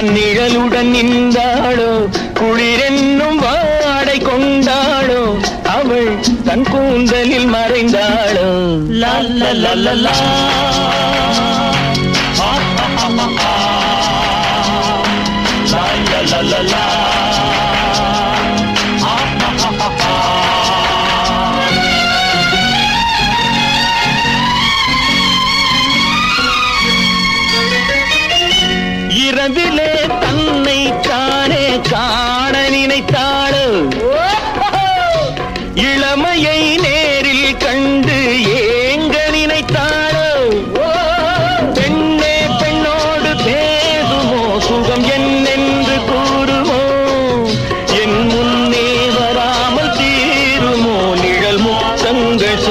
நிழலுடன் நின்றாளோ குளிரென்னும் வாடை கொண்டாளோ அவள் தன் கூந்தலில் மறைந்தாளோ லா லா லா லா லா la la la இரவிலே தன்னை தானே காண நினைத்தாளோ இளமையை நேரில் கண்டு ஏங்க நினைத்தாளோ பெண்ணே பெண்ணோடு பேசுமோ சுகம் என்னென்று கூறுமோ என் முன்னே வராமல் தீருமோ நிழல் முத்தங்கள்